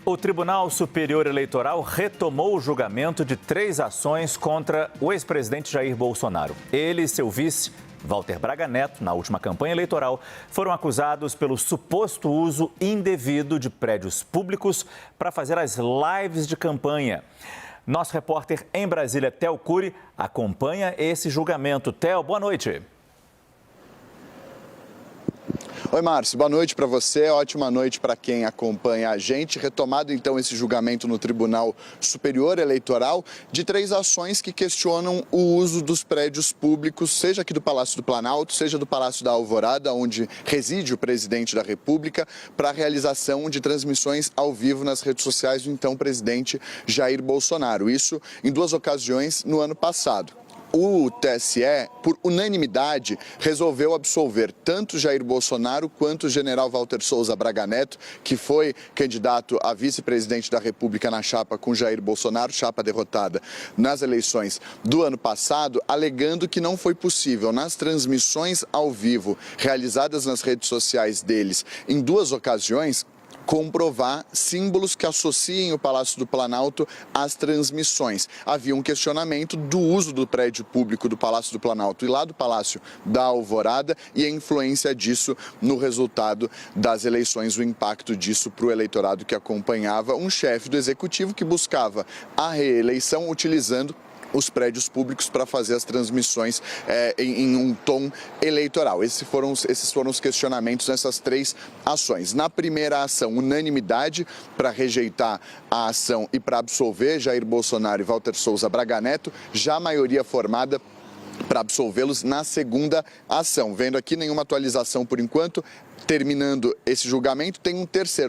O Tribunal Superior Eleitoral retomou o julgamento de 3 ações contra o ex-presidente Jair Bolsonaro. Ele e seu vice, Walter Braga Neto, na última campanha eleitoral, foram acusados pelo suposto uso indevido de prédios públicos para fazer as lives de campanha. Nosso repórter em Brasília, Theo Cury, acompanha esse julgamento. Theo, boa noite. Oi, Márcio. Boa noite para você. Ótima noite para quem acompanha a gente. Retomado, então, esse julgamento no Tribunal Superior Eleitoral de 3 ações que questionam o uso dos prédios públicos, seja aqui do Palácio do Planalto, seja do Palácio da Alvorada, onde reside o presidente da República, para a realização de transmissões ao vivo nas redes sociais do então presidente Jair Bolsonaro. Isso em 2 ocasiões no ano passado. O TSE, por unanimidade, resolveu absolver tanto Jair Bolsonaro quanto o general Walter Souza Braga Neto, que foi candidato a vice-presidente da República na chapa com Jair Bolsonaro, chapa derrotada nas eleições do ano passado, alegando que não foi possível, nas transmissões ao vivo realizadas nas redes sociais deles em 2 ocasiões, comprovar símbolos que associem o Palácio do Planalto às transmissões. Havia um questionamento do uso do prédio público do Palácio do Planalto e lá do Palácio da Alvorada e a influência disso no resultado das eleições, o impacto disso para o eleitorado que acompanhava um chefe do executivo que buscava a reeleição utilizando os prédios públicos para fazer as transmissões em um tom eleitoral. Esses foram os questionamentos nessas 3 ações. Na primeira ação, unanimidade para rejeitar a ação e para absolver Jair Bolsonaro e Walter Souza Braga Neto, já a maioria formada para absolvê-los na segunda ação. Vendo aqui nenhuma atualização por enquanto, terminando esse julgamento, tem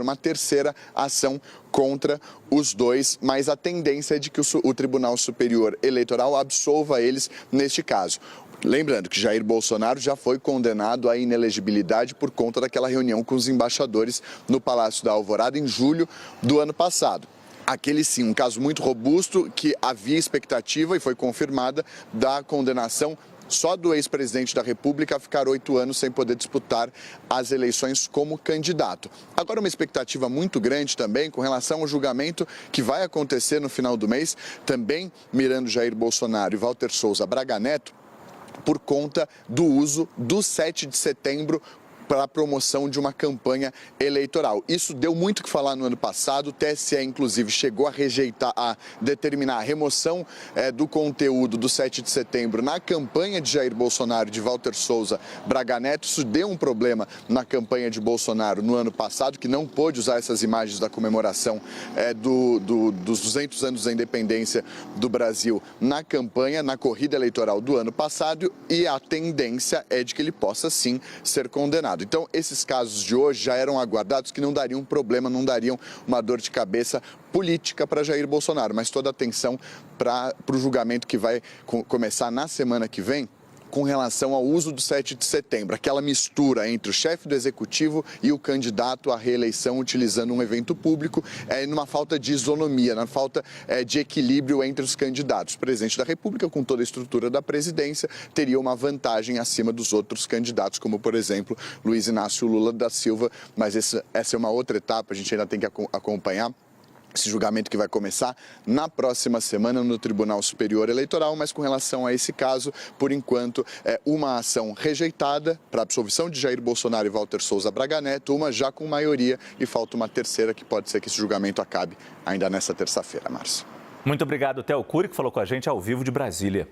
uma terceira ação contra os 2, mas a tendência é de que o Tribunal Superior Eleitoral absolva eles neste caso. Lembrando que Jair Bolsonaro já foi condenado à inelegibilidade por conta daquela reunião com os embaixadores no Palácio da Alvorada em julho do ano passado. Aquele sim, um caso muito robusto que havia expectativa e foi confirmada da condenação só do ex-presidente da República a ficar 8 anos sem poder disputar as eleições como candidato. Agora, uma expectativa muito grande também com relação ao julgamento que vai acontecer no final do mês, também mirando Jair Bolsonaro e Walter Souza Braga Neto, por conta do uso do 7 de setembro para a promoção de uma campanha eleitoral. Isso deu muito o que falar no ano passado. O TSE, inclusive, chegou a rejeitar, a determinar a remoção do conteúdo do 7 de setembro na campanha de Jair Bolsonaro e de Walter Souza Braga Neto. Isso deu um problema na campanha de Bolsonaro no ano passado, que não pôde usar essas imagens da comemoração dos 200 anos da independência do Brasil na campanha, na corrida eleitoral do ano passado, e a tendência é de que ele possa sim ser condenado. Então, esses casos de hoje já eram aguardados, que não dariam problema, não dariam uma dor de cabeça política para Jair Bolsonaro, mas toda a atenção para o julgamento que vai começar na semana que vem, com relação ao uso do 7 de setembro, aquela mistura entre o chefe do executivo e o candidato à reeleição utilizando um evento público, numa falta de isonomia, na falta de equilíbrio entre os candidatos. O presidente da República, com toda a estrutura da presidência, teria uma vantagem acima dos outros candidatos, como, por exemplo, Luiz Inácio Lula da Silva, mas essa é uma outra etapa, a gente ainda tem que acompanhar esse julgamento que vai começar na próxima semana no Tribunal Superior Eleitoral, mas com relação a esse caso, por enquanto, é uma ação rejeitada para a absolvição de Jair Bolsonaro e Walter Souza Braga Neto, uma já com maioria, e falta uma terceira que pode ser que esse julgamento acabe ainda nessa terça-feira, Márcio. Muito obrigado, Theo Cury, que falou com a gente ao vivo de Brasília.